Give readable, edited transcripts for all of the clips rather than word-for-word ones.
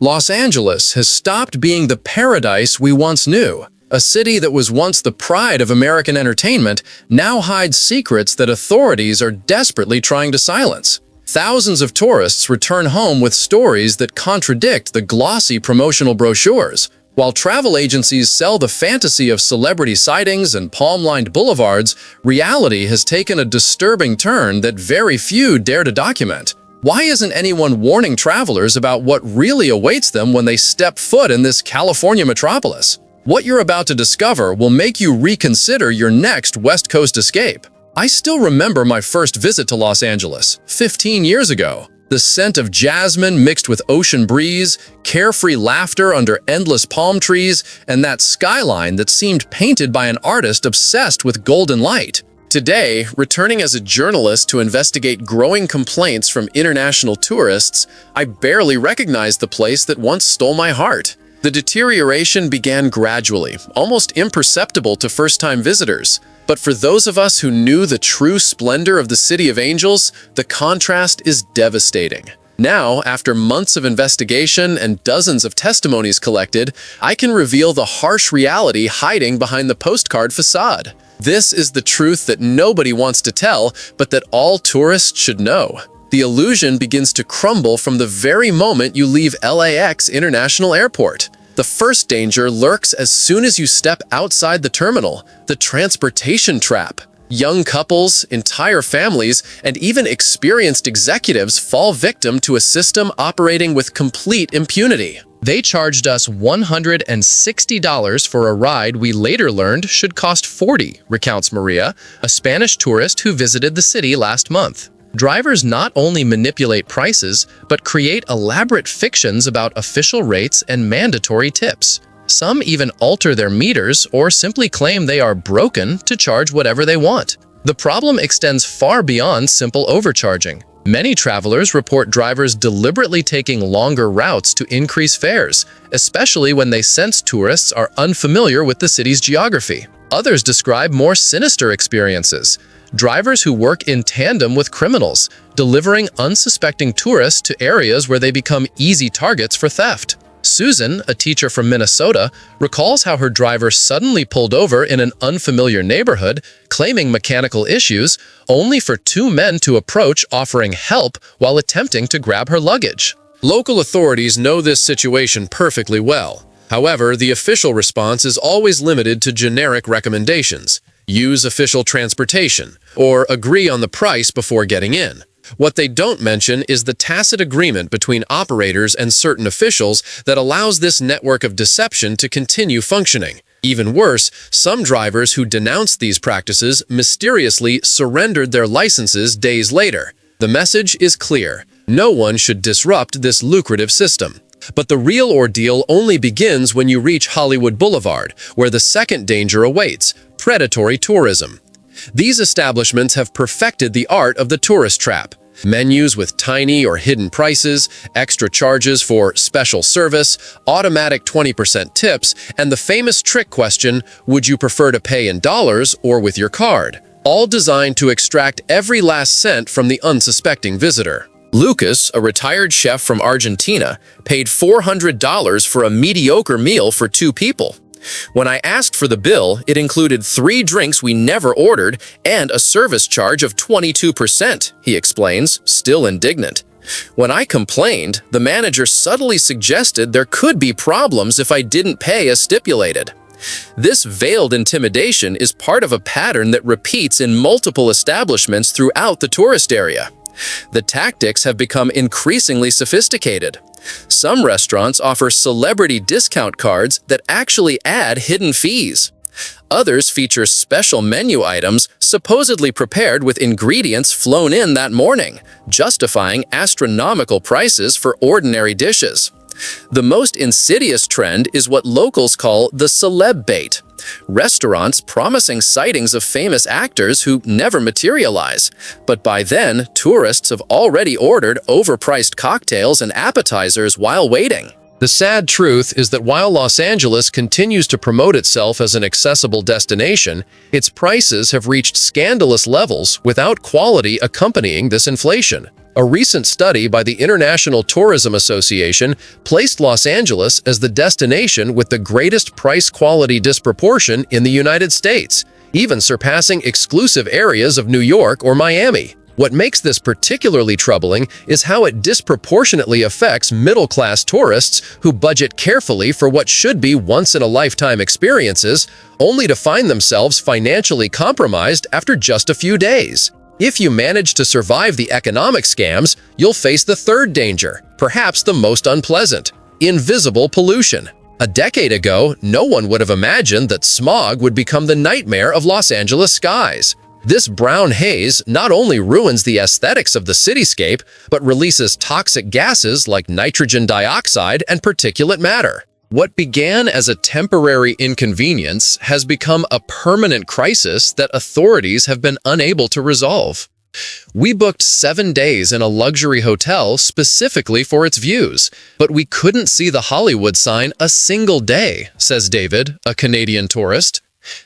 Los Angeles has stopped being the paradise we once knew. A city that was once the pride of American entertainment now hides secrets that authorities are desperately trying to silence. Thousands of tourists return home with stories that contradict the glossy promotional brochures. While travel agencies sell the fantasy of celebrity sightings and palm-lined boulevards, reality has taken a disturbing turn that very few dare to document. Why isn't anyone warning travelers about what really awaits them when they step foot in this California metropolis? What you're about to discover will make you reconsider your next West Coast escape. I still remember my first visit to Los Angeles, 15 years ago. The scent of jasmine mixed with ocean breeze, carefree laughter under endless palm trees, and that skyline that seemed painted by an artist obsessed with golden light. Today, returning as a journalist to investigate growing complaints from international tourists, I barely recognized the place that once stole my heart. The deterioration began gradually, almost imperceptible to first-time visitors. But for those of us who knew the true splendor of the City of Angels, the contrast is devastating. Now, after months of investigation and dozens of testimonies collected, I can reveal the harsh reality hiding behind the postcard facade. This is the truth that nobody wants to tell, but that all tourists should know. The illusion begins to crumble from the very moment you leave LAX International Airport. The first danger lurks as soon as you step outside the terminal, the transportation trap. Young couples, entire families, and even experienced executives fall victim to a system operating with complete impunity. They charged us $160 for a ride we later learned should cost $40, recounts Maria, a Spanish tourist who visited the city last month. Drivers not only manipulate prices, but create elaborate fictions about official rates and mandatory tips. Some even alter their meters or simply claim they are broken to charge whatever they want. The problem extends far beyond simple overcharging. Many travelers report drivers deliberately taking longer routes to increase fares, especially when they sense tourists are unfamiliar with the city's geography. Others describe more sinister experiences. Drivers who work in tandem with criminals, delivering unsuspecting tourists to areas where they become easy targets for theft. Susan, a teacher from Minnesota, recalls how her driver suddenly pulled over in an unfamiliar neighborhood, claiming mechanical issues, only for two men to approach offering help while attempting to grab her luggage. Local authorities know this situation perfectly well. However, the official response is always limited to generic recommendations. Use official transportation, or agree on the price before getting in. What they don't mention is the tacit agreement between operators and certain officials that allows this network of deception to continue functioning. Even worse, some drivers who denounced these practices mysteriously surrendered their licenses days later. The message is clear: no one should disrupt this lucrative system. But the real ordeal only begins when you reach Hollywood Boulevard, where the second danger awaits: predatory tourism. These establishments have perfected the art of the tourist trap. Menus with tiny or hidden prices, extra charges for special service, automatic 20% tips, and the famous trick question, would you prefer to pay in dollars or with your card? All designed to extract every last cent from the unsuspecting visitor. Lucas, a retired chef from Argentina, paid $400 for a mediocre meal for two people. When I asked for the bill, it included 3 drinks we never ordered and a service charge of 22%, he explains, still indignant. When I complained, the manager subtly suggested there could be problems if I didn't pay as stipulated. This veiled intimidation is part of a pattern that repeats in multiple establishments throughout the tourist area. The tactics have become increasingly sophisticated. Some restaurants offer celebrity discount cards that actually add hidden fees. Others feature special menu items supposedly prepared with ingredients flown in that morning, justifying astronomical prices for ordinary dishes. The most insidious trend is what locals call the celeb bait. Restaurants promising sightings of famous actors who never materialize. But by then, tourists have already ordered overpriced cocktails and appetizers while waiting. The sad truth is that while Los Angeles continues to promote itself as an accessible destination, its prices have reached scandalous levels without quality accompanying this inflation. A recent study by the International Tourism Association placed Los Angeles as the destination with the greatest price-quality disproportion in the United States, even surpassing exclusive areas of New York or Miami. What makes this particularly troubling is how it disproportionately affects middle-class tourists who budget carefully for what should be once-in-a-lifetime experiences, only to find themselves financially compromised after just a few days. If you manage to survive the economic scams, you'll face the third danger, perhaps the most unpleasant: invisible pollution. A decade ago, no one would have imagined that smog would become the nightmare of Los Angeles skies. This brown haze not only ruins the aesthetics of the cityscape, but releases toxic gases like nitrogen dioxide and particulate matter. What began as a temporary inconvenience has become a permanent crisis that authorities have been unable to resolve. We booked 7 days in a luxury hotel specifically for its views, but we couldn't see the Hollywood sign a single day, says David, a Canadian tourist.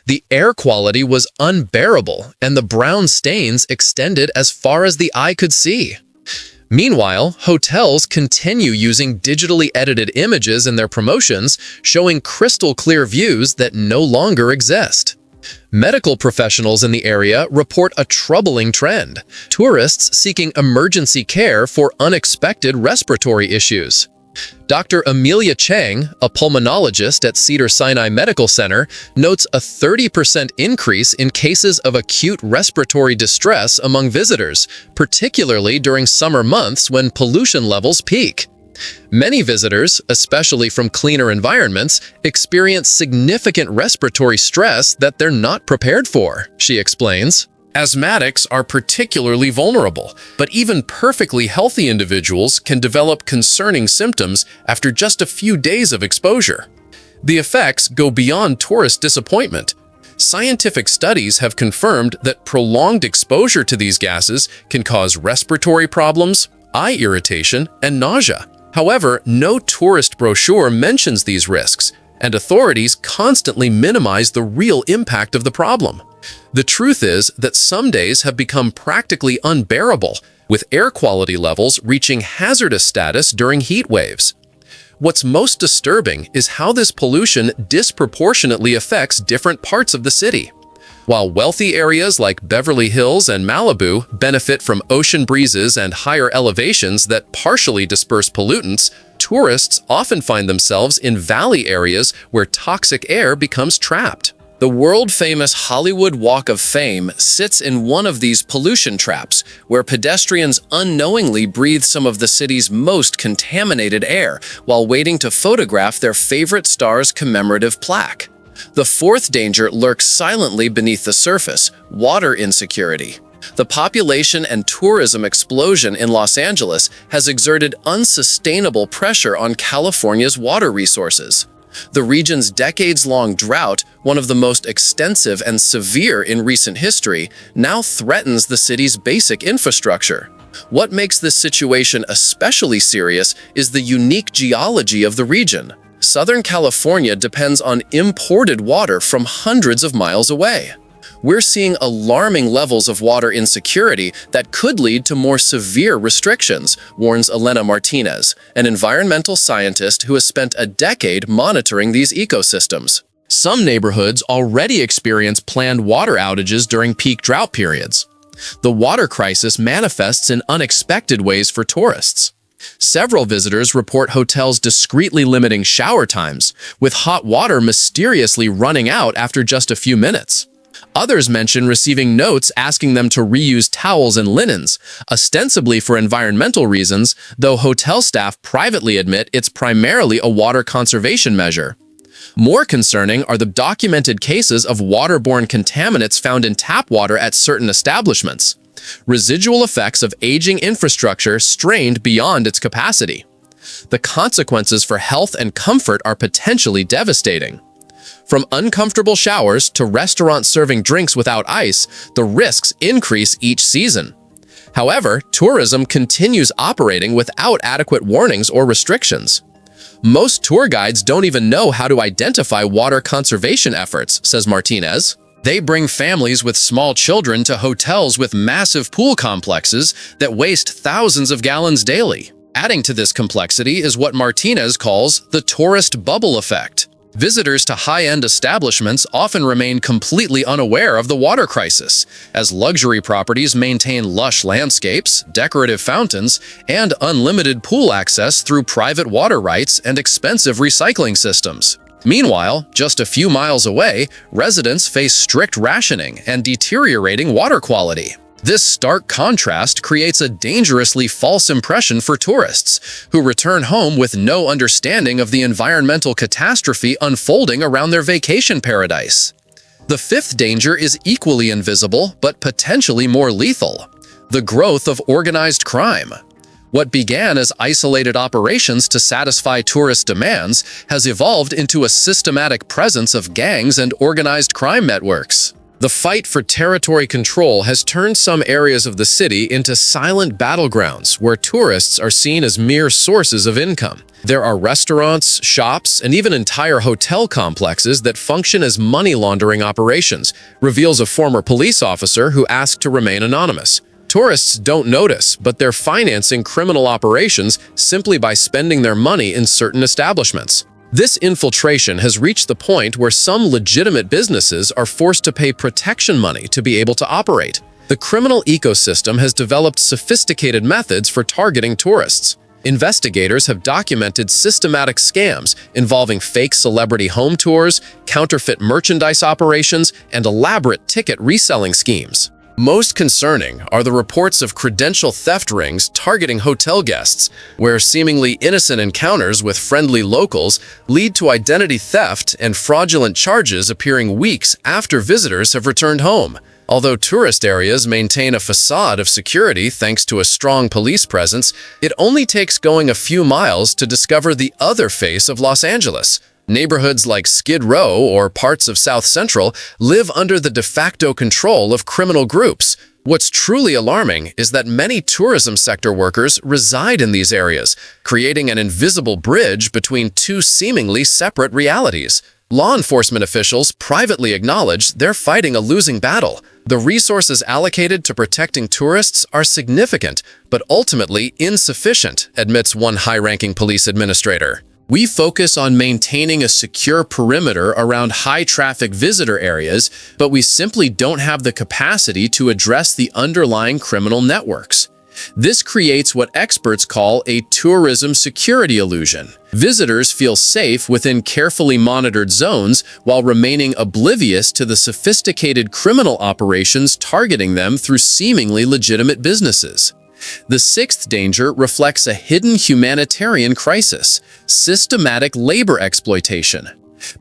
The air quality was unbearable, and the brown stains extended as far as the eye could see. Meanwhile, hotels continue using digitally edited images in their promotions, showing crystal-clear views that no longer exist. Medical professionals in the area report a troubling trend: tourists seeking emergency care for unexpected respiratory issues. Dr. Amelia Chang, a pulmonologist at Cedars-Sinai Medical Center, notes a 30% increase in cases of acute respiratory distress among visitors, particularly during summer months when pollution levels peak. Many visitors, especially from cleaner environments, experience significant respiratory stress that they're not prepared for, she explains. Asthmatics are particularly vulnerable, but even perfectly healthy individuals can develop concerning symptoms after just a few days of exposure. The effects go beyond tourist disappointment. Scientific studies have confirmed that prolonged exposure to these gases can cause respiratory problems, eye irritation, and nausea. However, no tourist brochure mentions these risks, and authorities constantly minimize the real impact of the problem. The truth is that some days have become practically unbearable, with air quality levels reaching hazardous status during heat waves. What's most disturbing is how this pollution disproportionately affects different parts of the city. While wealthy areas like Beverly Hills and Malibu benefit from ocean breezes and higher elevations that partially disperse pollutants, tourists often find themselves in valley areas where toxic air becomes trapped. The world-famous Hollywood Walk of Fame sits in one of these pollution traps, where pedestrians unknowingly breathe some of the city's most contaminated air while waiting to photograph their favorite star's commemorative plaque. The fourth danger lurks silently beneath the surface: water insecurity. The population and tourism explosion in Los Angeles has exerted unsustainable pressure on California's water resources. The region's decades-long drought, one of the most extensive and severe in recent history, now threatens the city's basic infrastructure. What makes this situation especially serious is the unique geology of the region. Southern California depends on imported water from hundreds of miles away. We're seeing alarming levels of water insecurity that could lead to more severe restrictions, warns Elena Martinez, an environmental scientist who has spent a decade monitoring these ecosystems. Some neighborhoods already experience planned water outages during peak drought periods. The water crisis manifests in unexpected ways for tourists. Several visitors report hotels discreetly limiting shower times, with hot water mysteriously running out after just a few minutes. Others mention receiving notes asking them to reuse towels and linens, ostensibly for environmental reasons, though hotel staff privately admit it's primarily a water conservation measure. More concerning are the documented cases of waterborne contaminants found in tap water at certain establishments, residual effects of aging infrastructure strained beyond its capacity. The consequences for health and comfort are potentially devastating. From uncomfortable showers to restaurants serving drinks without ice, the risks increase each season. However, tourism continues operating without adequate warnings or restrictions. Most tour guides don't even know how to identify water conservation efforts, says Martinez. They bring families with small children to hotels with massive pool complexes that waste thousands of gallons daily. Adding to this complexity is what Martinez calls the tourist bubble effect. Visitors to high-end establishments often remain completely unaware of the water crisis, as luxury properties maintain lush landscapes, decorative fountains, and unlimited pool access through private water rights and expensive recycling systems. Meanwhile, just a few miles away, residents face strict rationing and deteriorating water quality. This stark contrast creates a dangerously false impression for tourists, who return home with no understanding of the environmental catastrophe unfolding around their vacation paradise. The fifth danger is equally invisible, but potentially more lethal: the growth of organized crime. What began as isolated operations to satisfy tourist demands has evolved into a systematic presence of gangs and organized crime networks. The fight for territory control has turned some areas of the city into silent battlegrounds where tourists are seen as mere sources of income. There are restaurants, shops, and even entire hotel complexes that function as money laundering operations, reveals a former police officer who asked to remain anonymous. Tourists don't notice, but they're financing criminal operations simply by spending their money in certain establishments. This infiltration has reached the point where some legitimate businesses are forced to pay protection money to be able to operate. The criminal ecosystem has developed sophisticated methods for targeting tourists. Investigators have documented systematic scams involving fake celebrity home tours, counterfeit merchandise operations, and elaborate ticket reselling schemes. Most concerning are the reports of credential theft rings targeting hotel guests, where seemingly innocent encounters with friendly locals lead to identity theft and fraudulent charges appearing weeks after visitors have returned home. Although tourist areas maintain a facade of security thanks to a strong police presence, it only takes going a few miles to discover the other face of Los Angeles. Neighborhoods like Skid Row or parts of South Central live under the de facto control of criminal groups. What's truly alarming is that many tourism sector workers reside in these areas, creating an invisible bridge between two seemingly separate realities. Law enforcement officials privately acknowledge they're fighting a losing battle. The resources allocated to protecting tourists are significant, but ultimately insufficient, admits one high-ranking police administrator. We focus on maintaining a secure perimeter around high-traffic visitor areas, but we simply don't have the capacity to address the underlying criminal networks. This creates what experts call a tourism security illusion. Visitors feel safe within carefully monitored zones while remaining oblivious to the sophisticated criminal operations targeting them through seemingly legitimate businesses. The sixth danger reflects a hidden humanitarian crisis: systematic labor exploitation.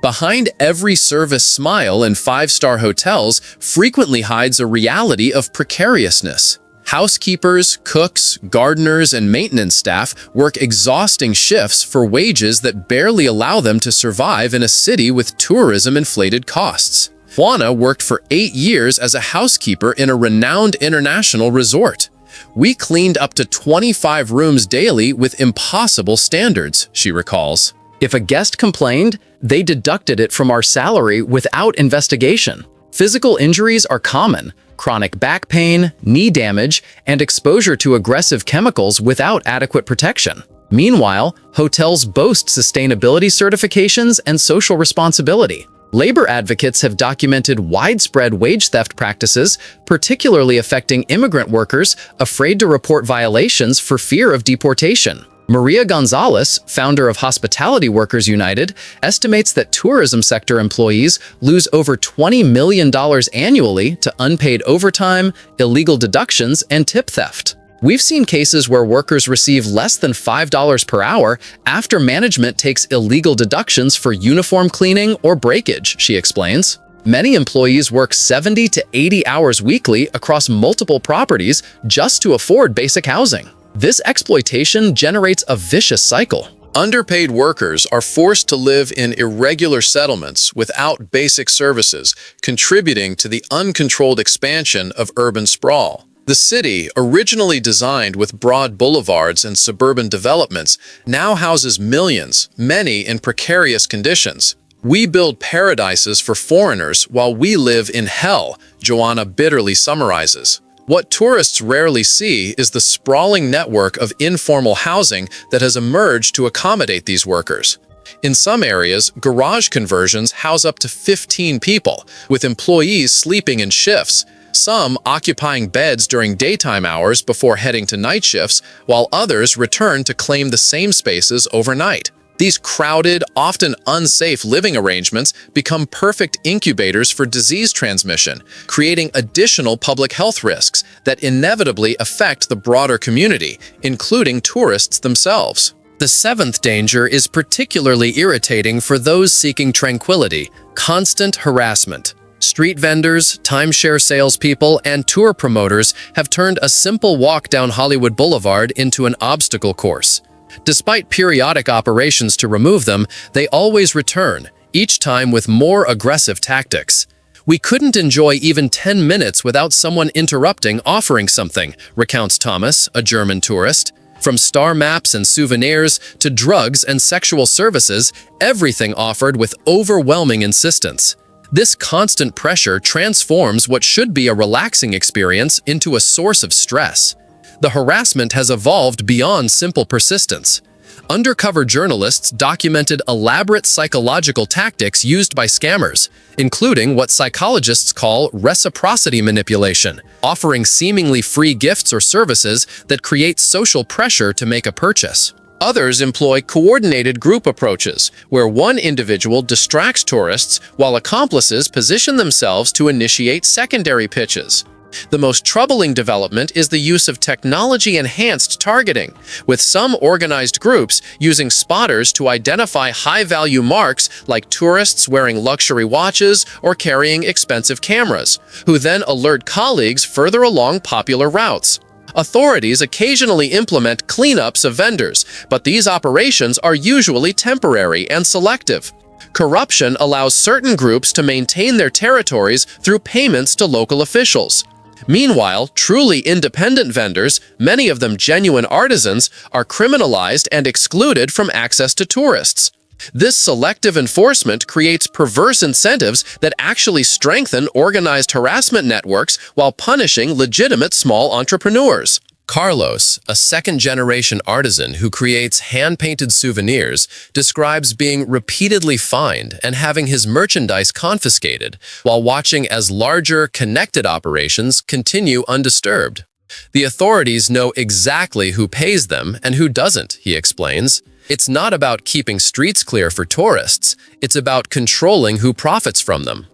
Behind every service smile in five-star hotels frequently hides a reality of precariousness. Housekeepers, cooks, gardeners, and maintenance staff work exhausting shifts for wages that barely allow them to survive in a city with tourism-inflated costs. Juana worked for 8 years as a housekeeper in a renowned international resort. "We cleaned up to 25 rooms daily with impossible standards," she recalls. "If a guest complained, they deducted it from our salary without investigation. Physical injuries are common: chronic back pain, knee damage, and exposure to aggressive chemicals without adequate protection. Meanwhile, hotels boast sustainability certifications and social responsibility. Labor advocates have documented widespread wage theft practices, particularly affecting immigrant workers afraid to report violations for fear of deportation." Maria Gonzalez, founder of Hospitality Workers United, estimates that tourism sector employees lose over $20 million annually to unpaid overtime, illegal deductions, and tip theft. "We've seen cases where workers receive less than $5 per hour after management takes illegal deductions for uniform cleaning or breakage," she explains. Many employees work 70 to 80 hours weekly across multiple properties just to afford basic housing. This exploitation generates a vicious cycle. Underpaid workers are forced to live in irregular settlements without basic services, contributing to the uncontrolled expansion of urban sprawl. The city, originally designed with broad boulevards and suburban developments, now houses millions, many in precarious conditions. "We build paradises for foreigners while we live in hell," Joanna bitterly summarizes. What tourists rarely see is the sprawling network of informal housing that has emerged to accommodate these workers. In some areas, garage conversions house up to 15 people, with employees sleeping in shifts, some occupying beds during daytime hours before heading to night shifts, while others return to claim the same spaces overnight. These crowded, often unsafe living arrangements become perfect incubators for disease transmission, creating additional public health risks that inevitably affect the broader community, including tourists themselves. The seventh danger is particularly irritating for those seeking tranquility: constant harassment. Street vendors, timeshare salespeople, and tour promoters have turned a simple walk down Hollywood Boulevard into an obstacle course. Despite periodic operations to remove them, they always return, each time with more aggressive tactics. "We couldn't enjoy even 10 minutes without someone interrupting offering something," recounts Thomas, a German tourist. From star maps and souvenirs to drugs and sexual services, everything offered with overwhelming insistence. This constant pressure transforms what should be a relaxing experience into a source of stress. The harassment has evolved beyond simple persistence. Undercover journalists documented elaborate psychological tactics used by scammers, including what psychologists call reciprocity manipulation, offering seemingly free gifts or services that create social pressure to make a purchase. Others employ coordinated group approaches, where one individual distracts tourists while accomplices position themselves to initiate secondary pitches. The most troubling development is the use of technology-enhanced targeting, with some organized groups using spotters to identify high-value marks like tourists wearing luxury watches or carrying expensive cameras, who then alert colleagues further along popular routes. Authorities occasionally implement cleanups of vendors, but these operations are usually temporary and selective. Corruption allows certain groups to maintain their territories through payments to local officials. Meanwhile, truly independent vendors, many of them genuine artisans, are criminalized and excluded from access to tourists. This selective enforcement creates perverse incentives that actually strengthen organized harassment networks while punishing legitimate small entrepreneurs. Carlos, a second-generation artisan who creates hand-painted souvenirs, describes being repeatedly fined and having his merchandise confiscated while watching as larger, connected operations continue undisturbed. "The authorities know exactly who pays them and who doesn't," he explains. "It's not about keeping streets clear for tourists, it's about controlling who profits from them."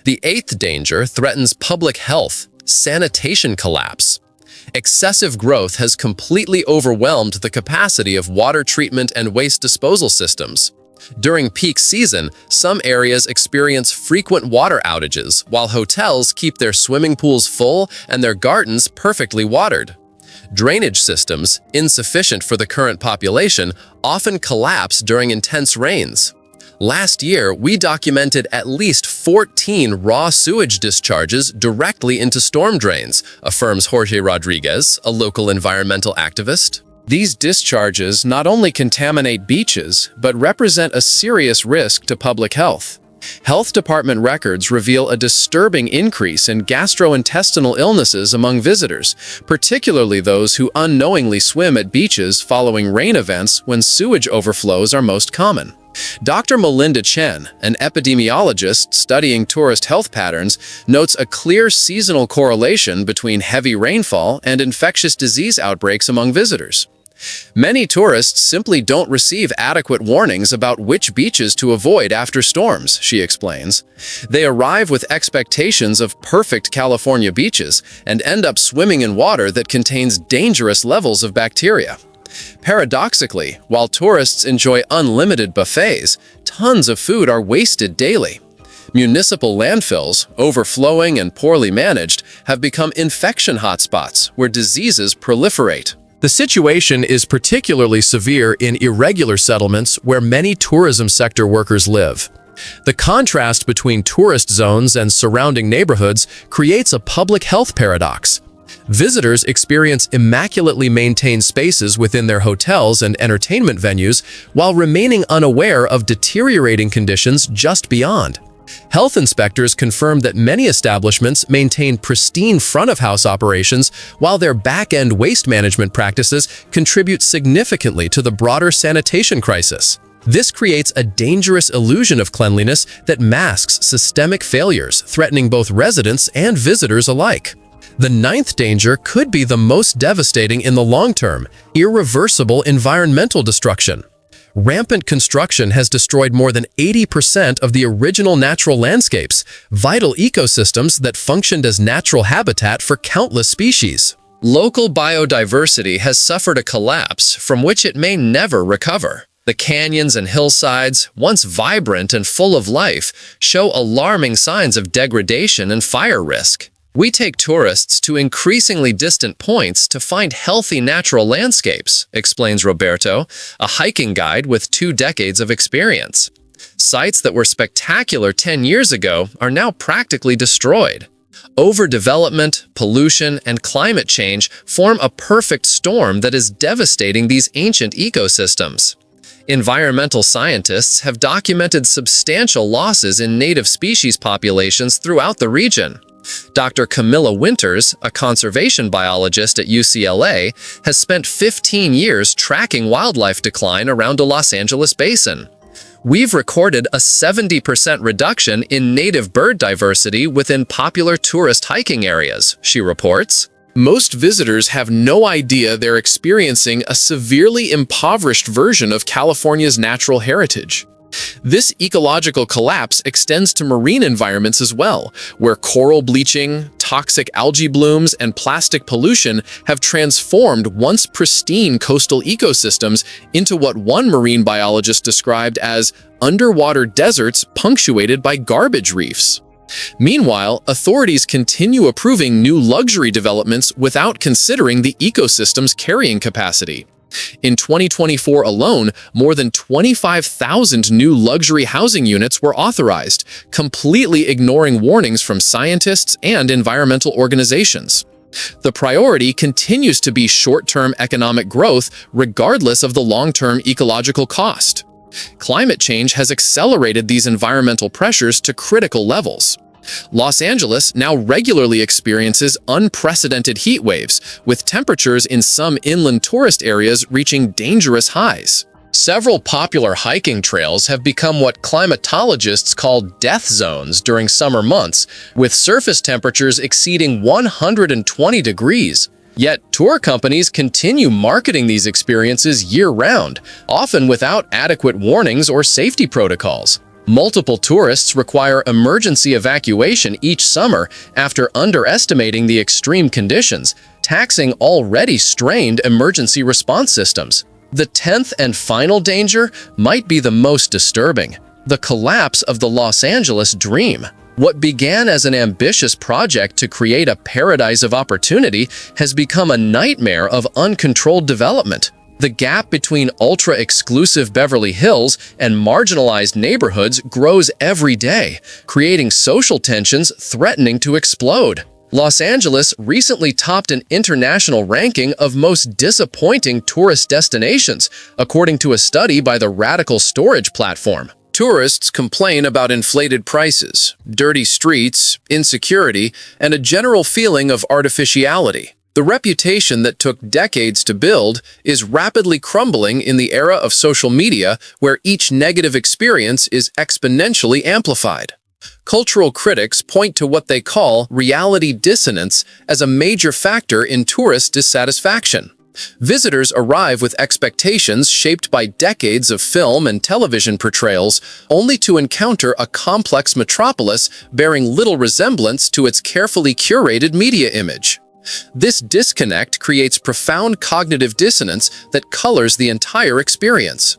The eighth danger threatens public health: sanitation collapse. Excessive growth has completely overwhelmed the capacity of water treatment and waste disposal systems. During peak season, some areas experience frequent water outages, while hotels keep their swimming pools full and their gardens perfectly watered. Drainage systems, insufficient for the current population, often collapse during intense rains. Last year, we documented at least 14 raw sewage discharges directly into storm drains, affirms Jorge Rodriguez, a local environmental activist. These discharges not only contaminate beaches, but represent a serious risk to public health. Health department records reveal a disturbing increase in gastrointestinal illnesses among visitors, particularly those who unknowingly swim at beaches following rain events when sewage overflows are most common. Dr. Melinda Chen, an epidemiologist studying tourist health patterns, notes a clear seasonal correlation between heavy rainfall and infectious disease outbreaks among visitors. Many tourists simply don't receive adequate warnings about which beaches to avoid after storms, she explains. They arrive with expectations of perfect California beaches and end up swimming in water that contains dangerous levels of bacteria. Paradoxically, while tourists enjoy unlimited buffets, tons of food are wasted daily. Municipal landfills, overflowing and poorly managed, have become infection hotspots where diseases proliferate. The situation is particularly severe in irregular settlements where many tourism sector workers live. The contrast between tourist zones and surrounding neighborhoods creates a public health paradox. Visitors experience immaculately maintained spaces within their hotels and entertainment venues while remaining unaware of deteriorating conditions just beyond. Health inspectors confirmed that many establishments maintain pristine front-of-house operations while their back-end waste management practices contribute significantly to the broader sanitation crisis. This creates a dangerous illusion of cleanliness that masks systemic failures, threatening both residents and visitors alike. The ninth danger could be the most devastating in the long term: irreversible environmental destruction. Rampant construction has destroyed more than 80% of the original natural landscapes, vital ecosystems that functioned as natural habitat for countless species. Local biodiversity has suffered a collapse from which it may never recover. The canyons and hillsides, once vibrant and full of life, show alarming signs of degradation and fire risk. We take tourists to increasingly distant points to find healthy natural landscapes, explains Roberto, a hiking guide with 2 decades of experience. Sites that were spectacular 10 years ago are now practically destroyed. Overdevelopment, pollution, and climate change form a perfect storm that is devastating these ancient ecosystems. Environmental scientists have documented substantial losses in native species populations throughout the region. Dr. Camilla Winters, a conservation biologist at UCLA, has spent 15 years tracking wildlife decline around the Los Angeles basin. We've recorded a 70% reduction in native bird diversity within popular tourist hiking areas, she reports. Most visitors have no idea they're experiencing a severely impoverished version of California's natural heritage. This ecological collapse extends to marine environments as well, where coral bleaching, toxic algae blooms, and plastic pollution have transformed once pristine coastal ecosystems into what one marine biologist described as underwater deserts punctuated by garbage reefs. Meanwhile, authorities continue approving new luxury developments without considering the ecosystem's carrying capacity. In 2024 alone, more than 25,000 new luxury housing units were authorized, completely ignoring warnings from scientists and environmental organizations. The priority continues to be short-term economic growth, regardless of the long-term ecological cost. Climate change has accelerated these environmental pressures to critical levels. Los Angeles now regularly experiences unprecedented heat waves, with temperatures in some inland tourist areas reaching dangerous highs. Several popular hiking trails have become what climatologists call death zones during summer months, with surface temperatures exceeding 120 degrees. Yet, tour companies continue marketing these experiences year-round, often without adequate warnings or safety protocols. Multiple tourists require emergency evacuation each summer after underestimating the extreme conditions, taxing already strained emergency response systems. The 10th and final danger might be the most disturbing: the collapse of the Los Angeles dream. What began as an ambitious project to create a paradise of opportunity has become a nightmare of uncontrolled development. The gap between ultra-exclusive Beverly Hills and marginalized neighborhoods grows every day, creating social tensions threatening to explode. Los Angeles recently topped an international ranking of most disappointing tourist destinations, according to a study by the Radical Storage platform. Tourists complain about inflated prices, dirty streets, insecurity, and a general feeling of artificiality. The reputation that took decades to build is rapidly crumbling in the era of social media, where each negative experience is exponentially amplified. Cultural critics point to what they call reality dissonance as a major factor in tourist dissatisfaction. Visitors arrive with expectations shaped by decades of film and television portrayals, only to encounter a complex metropolis bearing little resemblance to its carefully curated media image. This disconnect creates profound cognitive dissonance that colors the entire experience.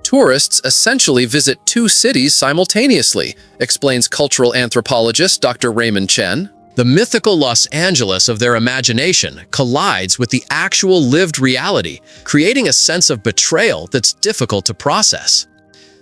Tourists essentially visit 2 cities simultaneously, explains cultural anthropologist Dr. Raymond Chen. The mythical Los Angeles of their imagination collides with the actual lived reality, creating a sense of betrayal that's difficult to process.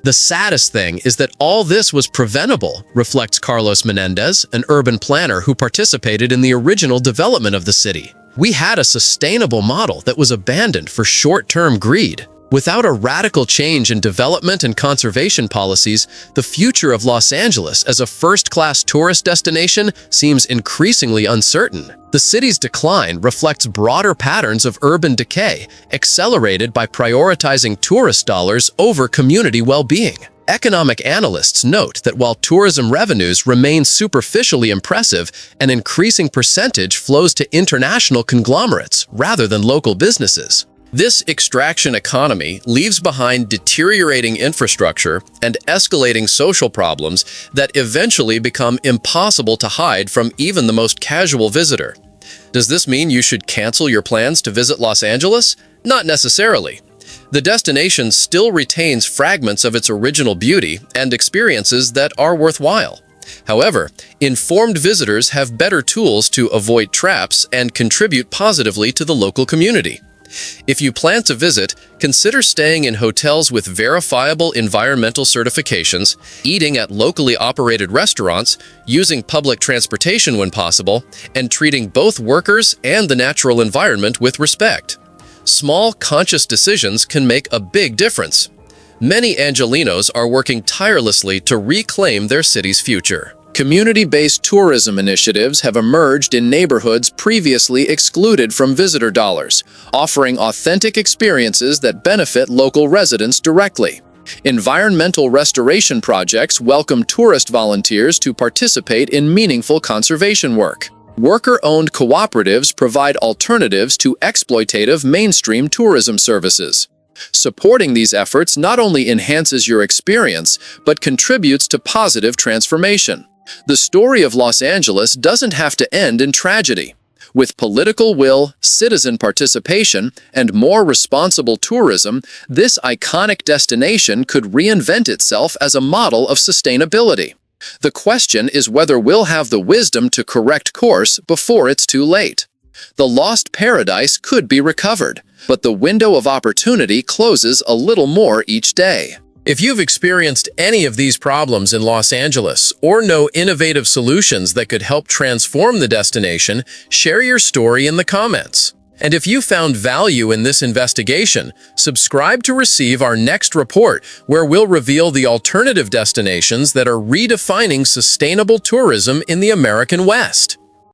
The saddest thing is that all this was preventable, reflects Carlos Menendez, an urban planner who participated in the original development of the city. We had a sustainable model that was abandoned for short-term greed. Without a radical change in development and conservation policies, the future of Los Angeles as a first-class tourist destination seems increasingly uncertain. The city's decline reflects broader patterns of urban decay, accelerated by prioritizing tourist dollars over community well-being. Economic analysts note that while tourism revenues remain superficially impressive, an increasing percentage flows to international conglomerates rather than local businesses. This extraction economy leaves behind deteriorating infrastructure and escalating social problems that eventually become impossible to hide from even the most casual visitor. Does this mean you should cancel your plans to visit Los Angeles? Not necessarily. The destination still retains fragments of its original beauty and experiences that are worthwhile. However, informed visitors have better tools to avoid traps and contribute positively to the local community. If you plan to visit, consider staying in hotels with verifiable environmental certifications, eating at locally operated restaurants, using public transportation when possible, and treating both workers and the natural environment with respect. Small, conscious decisions can make a big difference. Many Angelenos are working tirelessly to reclaim their city's future. Community-based tourism initiatives have emerged in neighborhoods previously excluded from visitor dollars, offering authentic experiences that benefit local residents directly. Environmental restoration projects welcome tourist volunteers to participate in meaningful conservation work. Worker-owned cooperatives provide alternatives to exploitative mainstream tourism services. Supporting these efforts not only enhances your experience, but contributes to positive transformation. The story of Los Angeles doesn't have to end in tragedy. With political will, citizen participation, and more responsible tourism, this iconic destination could reinvent itself as a model of sustainability. The question is whether we'll have the wisdom to correct course before it's too late. The lost paradise could be recovered, but the window of opportunity closes a little more each day. If you've experienced any of these problems in Los Angeles or know innovative solutions that could help transform the destination, share your story in the comments. And if you found value in this investigation, subscribe to receive our next report where we'll reveal the alternative destinations that are redefining sustainable tourism in the American West.